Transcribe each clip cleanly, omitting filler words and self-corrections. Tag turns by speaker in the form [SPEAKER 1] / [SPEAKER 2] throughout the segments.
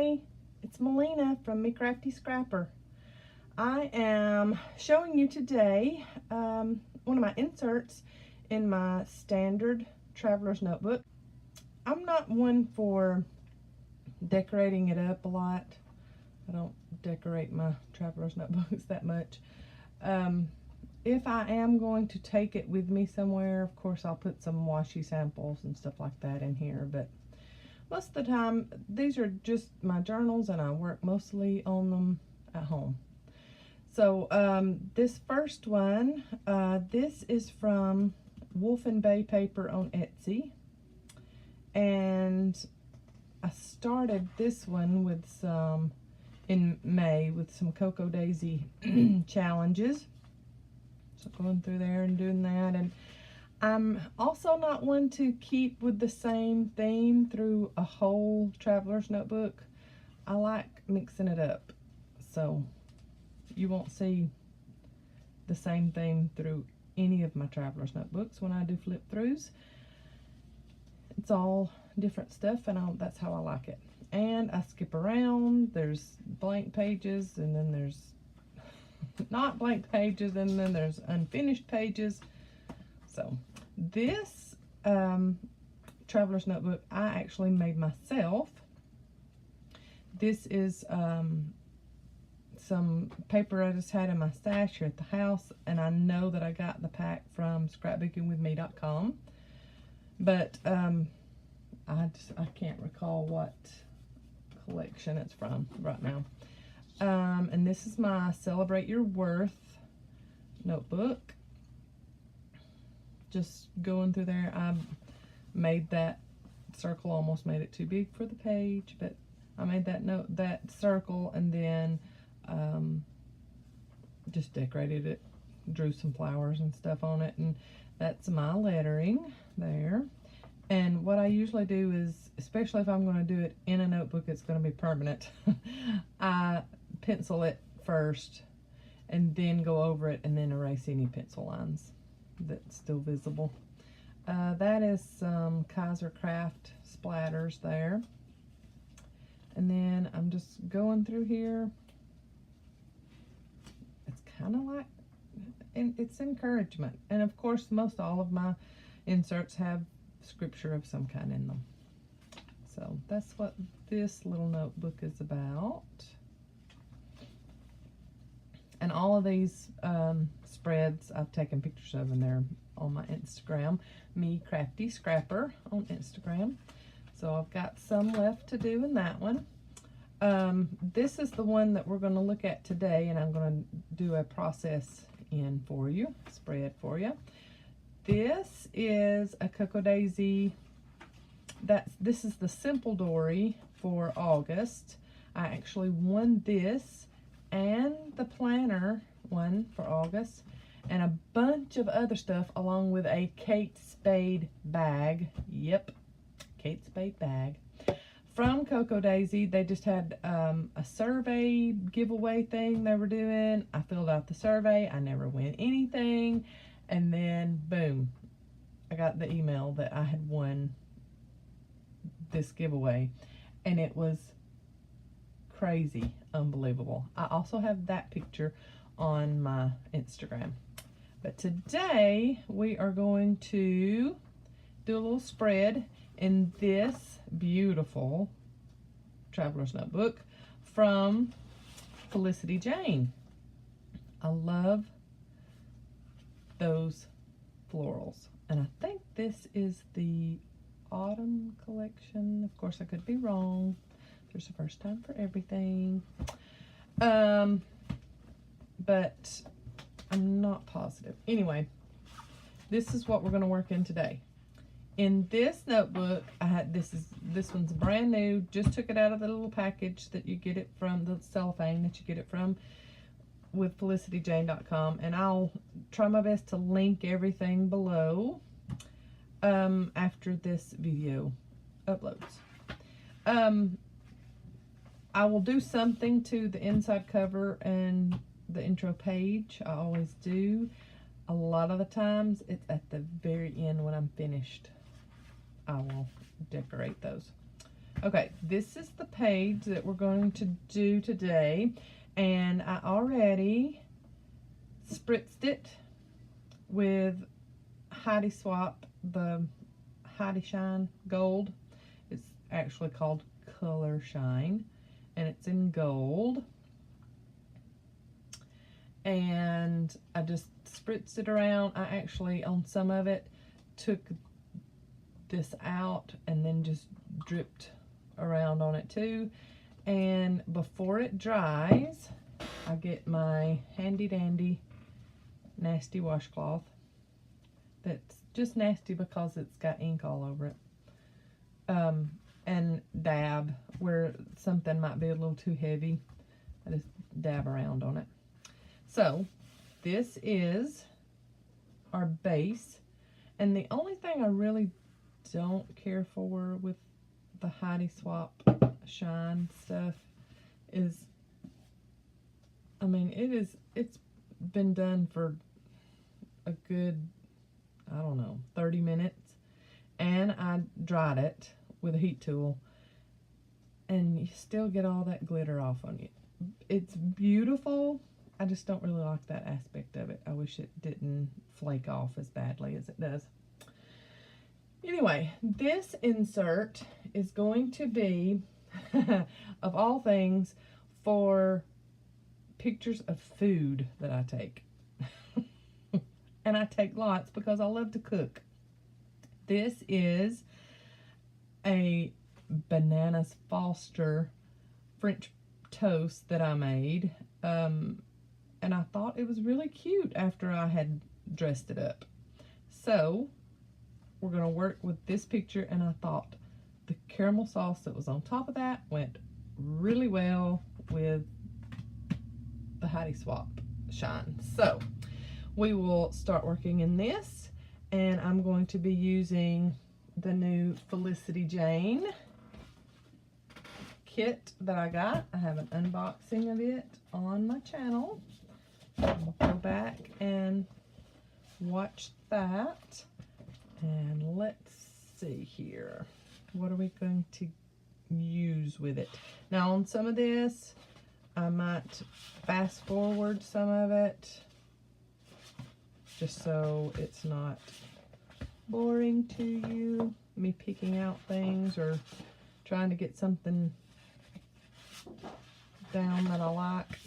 [SPEAKER 1] Hi, it's Melina from Me Crafty Scrapper. I am showing you today one of my inserts in my standard traveler's notebook. I'm not one for decorating it up a lot. I don't decorate my traveler's notebooks that much. If I am going to take it with me somewhere, of course I'll put some washi samples and stuff like that in here, but most of the time these are just my journals and I work mostly on them at home. So this first one, this is from Wolf and Bay Paper on Etsy, and I started this one with some in May with some Cocoa Daisy challenges. So going through there and doing that, and I'm also not one to keep with the same theme through a whole traveler's notebook. I like mixing it up, so you won't see the same theme through any of my traveler's notebooks when I do flip throughs. It's all different stuff, and that's how I like it. And I skip around. There's blank pages, and then there's not blank pages, and then there's unfinished pages. So this traveler's notebook I actually made myself. This is some paper I just had in my stash here at the house, and I know that I got the pack from scrapbookingwithme.com, but I can't recall what collection it's from right now. And this is my Celebrate Your Worth notebook. Just going through there, I made that circle, almost made it too big for the page, but I made that circle, and then just decorated it, drew some flowers and stuff on it, and that's my lettering there. And what I usually do is, especially if I'm going to do it in a notebook, it's going to be permanent, I pencil it first and then go over it and then erase any pencil lines that's still visible. That is some Kaiser Craft splatters there. And then I'm just going through here. It's kind of like, and it's encouragement. And of course, most all of my inserts have scripture of some kind in them. So that's what this little notebook is about. And all of these spreads I've taken pictures of, and they're on my Instagram, Me Crafty Scrapper on Instagram. So I've got some left to do in that one. This is the one that we're going to look at today, and I'm going to do a process in for you, spread for you. This is a Cocoa Daisy. This is the Simple Dory for August. I actually won this and the planner one for August, and a bunch of other stuff along with a Kate Spade bag. Yep, Kate Spade bag from Cocoa Daisy. They just had a survey giveaway thing they were doing. I filled out the survey. I never win anything, and then boom, I got the email that I had won this giveaway, and it was crazy, unbelievable. I also have that picture on my Instagram. But today we are going to do a little spread in this beautiful traveler's notebook from Felicity Jane. I love those florals, and I think this is the autumn collection. Of course, I could be wrong. There's a first time for everything. But I'm not positive. Anyway, this is what we're going to work in today. In this notebook, I had this one's brand new. Just took it out of the little package that you get it from, the cellophane that you get it from with felicityjane.com, and I'll try my best to link everything below after this video uploads. I will do something to the inside cover and the intro page. I always do. A lot of the times it's at the very end when I'm finished. I will decorate those. Okay, this is the page that we're going to do today, and I already spritzed it with Heidi Swap, the Heidi Shine Gold. It's actually called Color Shine, and it's in gold. And I just spritzed it around. I actually, on some of it, took this out and then just dripped around on it too. And before it dries, I get my handy dandy nasty washcloth. That's just nasty because it's got ink all over it. And dab where something might be a little too heavy. I just dab around on it. So this is our base, and the only thing I really don't care for with the Heidi Swap Shine stuff is, I mean, it's been done for a good, I don't know, 30 minutes, and I dried it with a heat tool, and you still get all that glitter off on you. It's beautiful. I just don't really like that aspect of it. I wish it didn't flake off as badly as it does. Anyway, this insert is going to be, of all things, for pictures of food that I take. And I take lots because I love to cook. This is a Bananas Foster French toast that I made. And I thought it was really cute after I had dressed it up. So we're going to work with this picture, and I thought the caramel sauce that was on top of that went really well with the Heidi Swap Shine. So we will start working in this, and I'm going to be using the new Felicity Jane kit that I got. I have an unboxing of it on my channel. I'll go back and watch that. And let's see here. What are we going to use with it? Now on some of this, I might fast forward some of it, just so it's not boring to you, me picking out things or trying to get something down that I like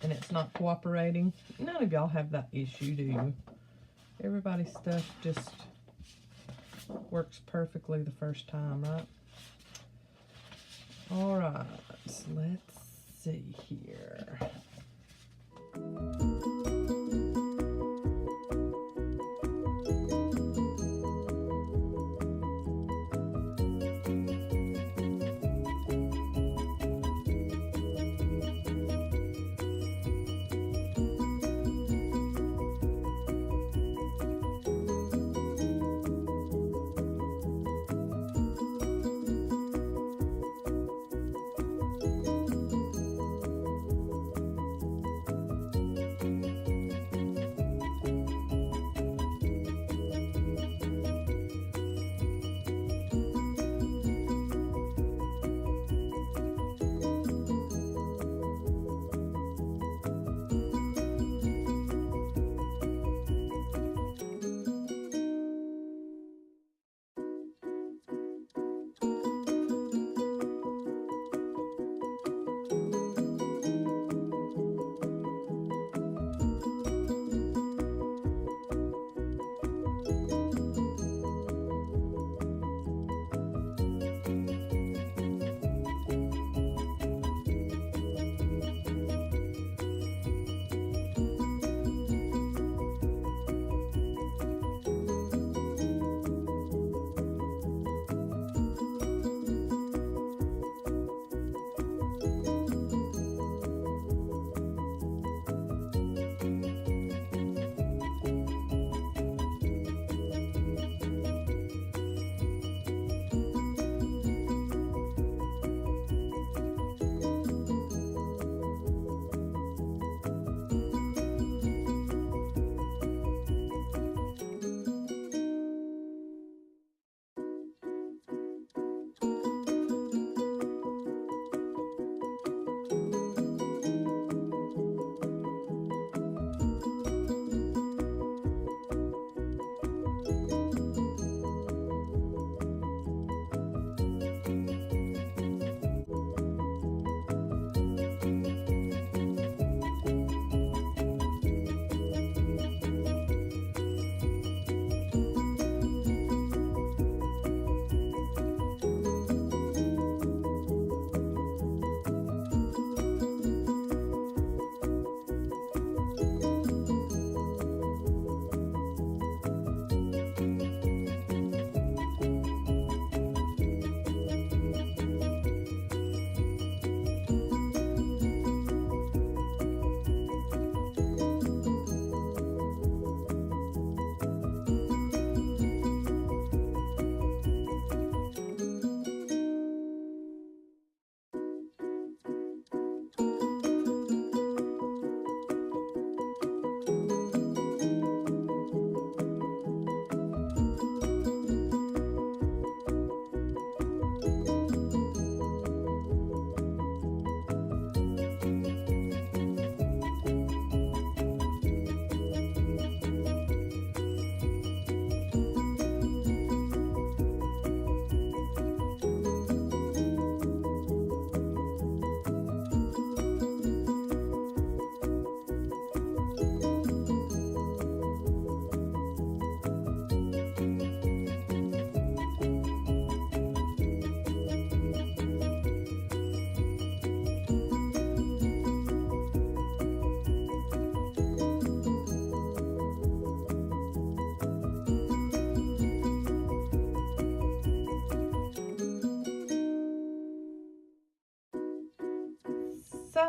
[SPEAKER 1] and it's not cooperating. None of y'all have that issue, do you? Everybody's stuff just works perfectly the first time, right? All right, let's see here.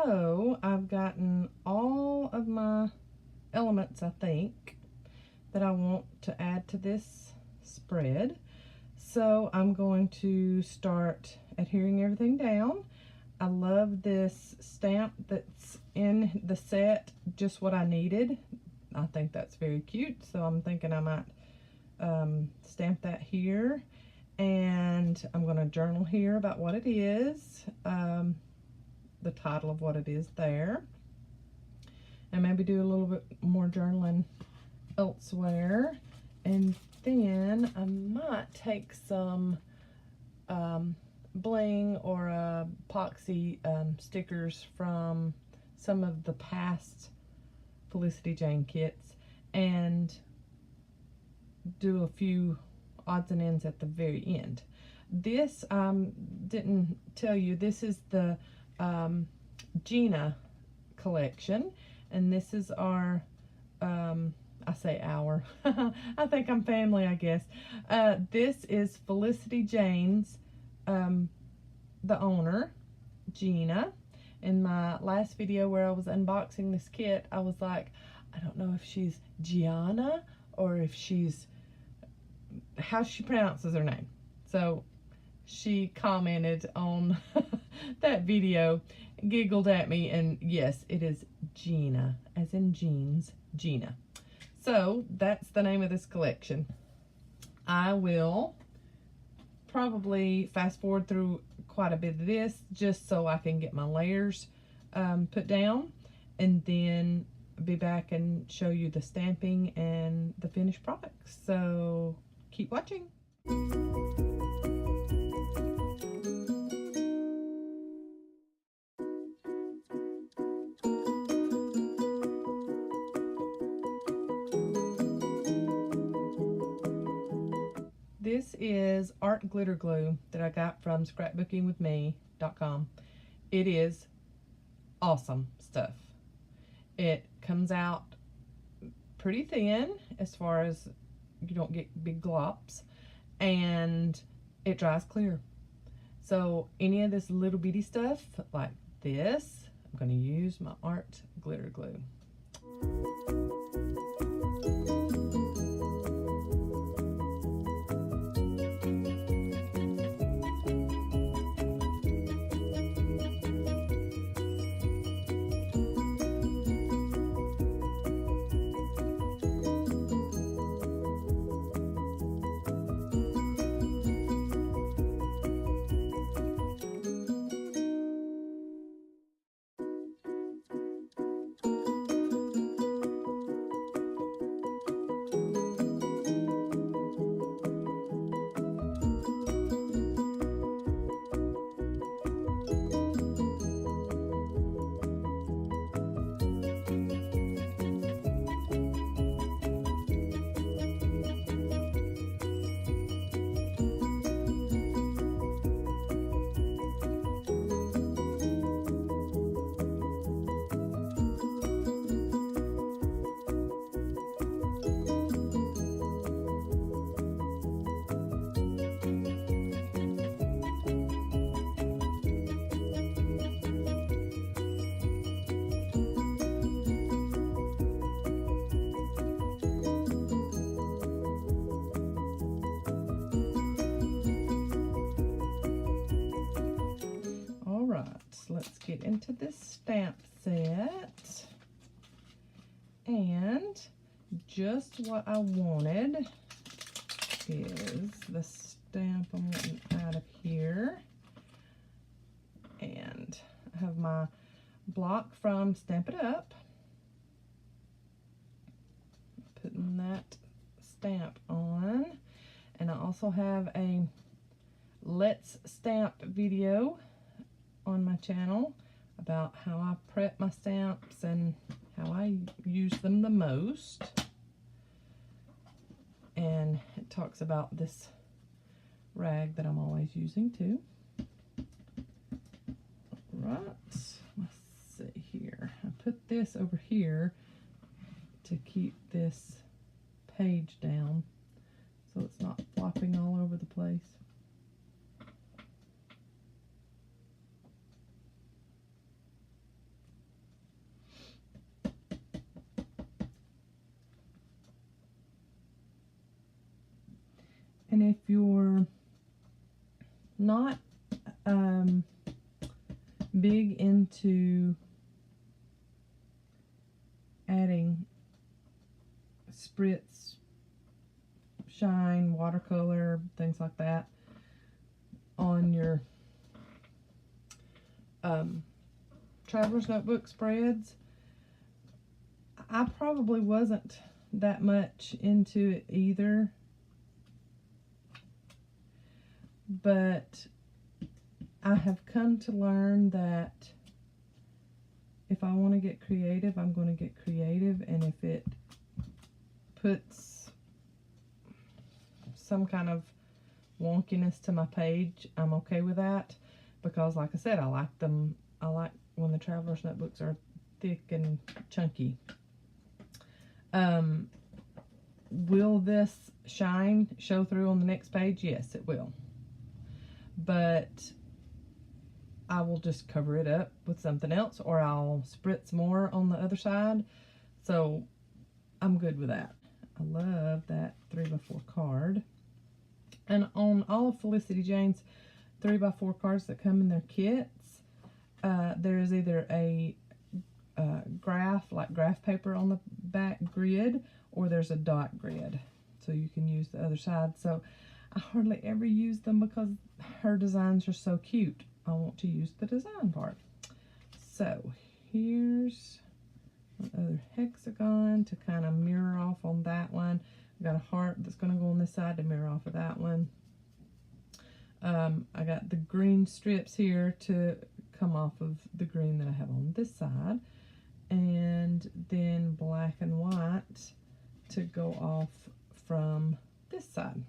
[SPEAKER 1] So I've gotten all of my elements, I think, that I want to add to this spread. So I'm going to start adhering everything down. I love this stamp that's in the set, just what I needed. I think that's very cute, so I'm thinking I might stamp that here. And I'm going to journal here about what it is, the title of what it is there. And maybe do a little bit more journaling elsewhere. And then I might take some bling or epoxy stickers from some of the past Felicity Jane kits and do a few odds and ends at the very end. This didn't tell you, this is the Gina collection, and this is our I say our I think I'm family, I guess. This is Felicity Jane's the owner, Gina. In my last video where I was unboxing this kit, I was like, I don't know if she's Gianna or if she's, how she pronounces her name. So she commented on that video, giggled at me, and yes, it is Gina, as in jeans, Gina. So that's the name of this collection. I will probably fast forward through quite a bit of this just so I can get my layers put down, and then be back and show you the stamping and the finished products. So keep watching. This is art glitter glue that I got from scrapbookingwithme.com. It is awesome stuff. It comes out pretty thin as far as you don't get big glops, and it dries clear. So any of this little bitty stuff like this, I'm going to use my art glitter glue. Let's get into this stamp set, and just what I wanted is the stamp I'm wanting out of here, and I have my block from Stamp It Up, putting that stamp on, and I also have a Let's Stamp video on my channel about how I prep my stamps and how I use them the most, and it talks about this rag that I'm always using too. Right, let's see here, I put this over here to keep this page down so it's not flopping all over the place. And if you're not big into adding spritz, shine, watercolor, things like that on your traveler's notebook spreads, I probably wasn't that much into it either, but I have come to learn that if I want to get creative, I'm going to get creative, and if it puts some kind of wonkiness to my page, I'm okay with that, because like I said, I like them. I like when the traveler's notebooks are thick and chunky. Will this shine show through on the next page? Yes, it will. But I will just cover it up with something else, or I'll spritz more on the other side. So I'm good with that. I love that 3x4 card. And on all of Felicity Jane's 3x4 cards that come in their kits, there is either a graph, like graph paper on the back grid, or there's a dot grid, so you can use the other side. So I hardly ever use them because her designs are so cute. I want to use the design part. So here's another hexagon to kind of mirror off on that one. I got a heart that's going to go on this side to mirror off of that one. I got the green strips here to come off of the green that I have on this side, and then black and white to go off from this side.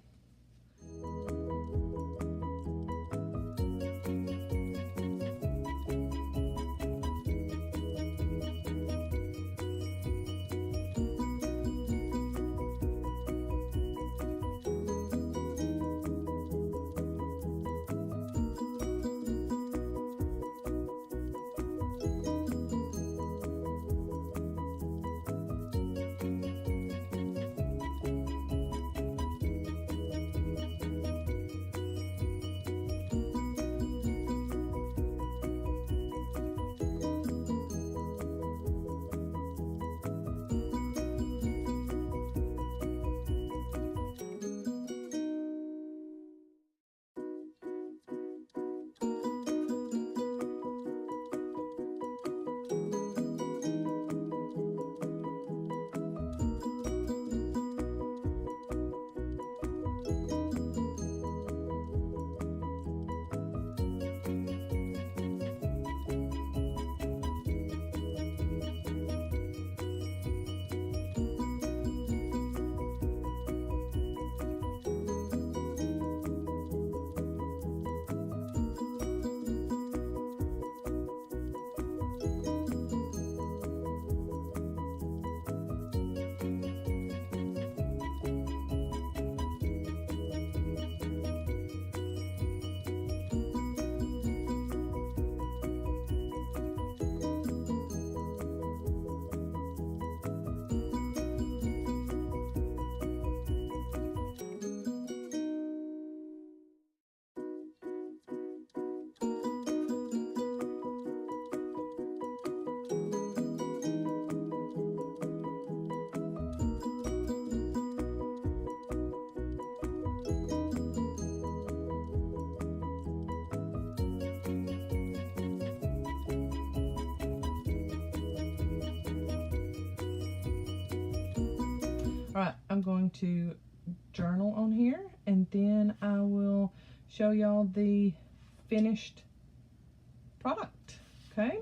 [SPEAKER 1] Alright, I'm going to journal on here, and then I will show y'all the finished product, okay?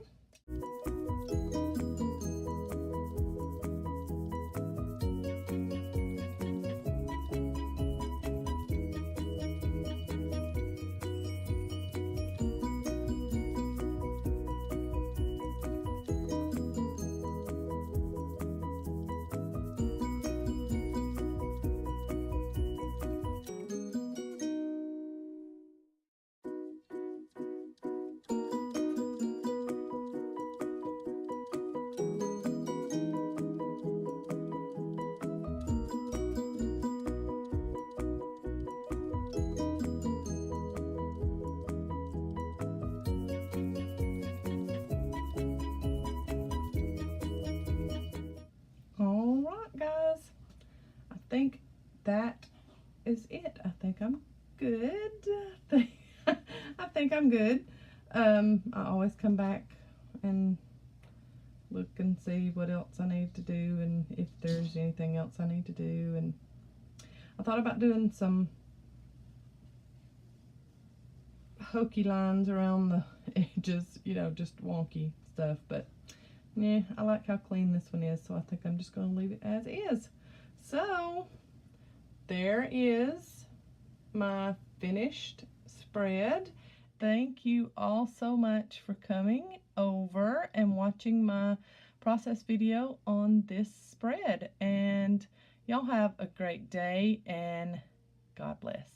[SPEAKER 1] think that is it. I think I'm good. I think I'm good. I always come back and look and see what else I need to do and if there's anything else I need to do. And I thought about doing some hokey lines around the edges, you know, just wonky stuff, but yeah, I like how clean this one is, so I think I'm just going to leave it as is. So there is my finished spread. Thank you all so much for coming over and watching my process video on this spread, and y'all have a great day and God bless.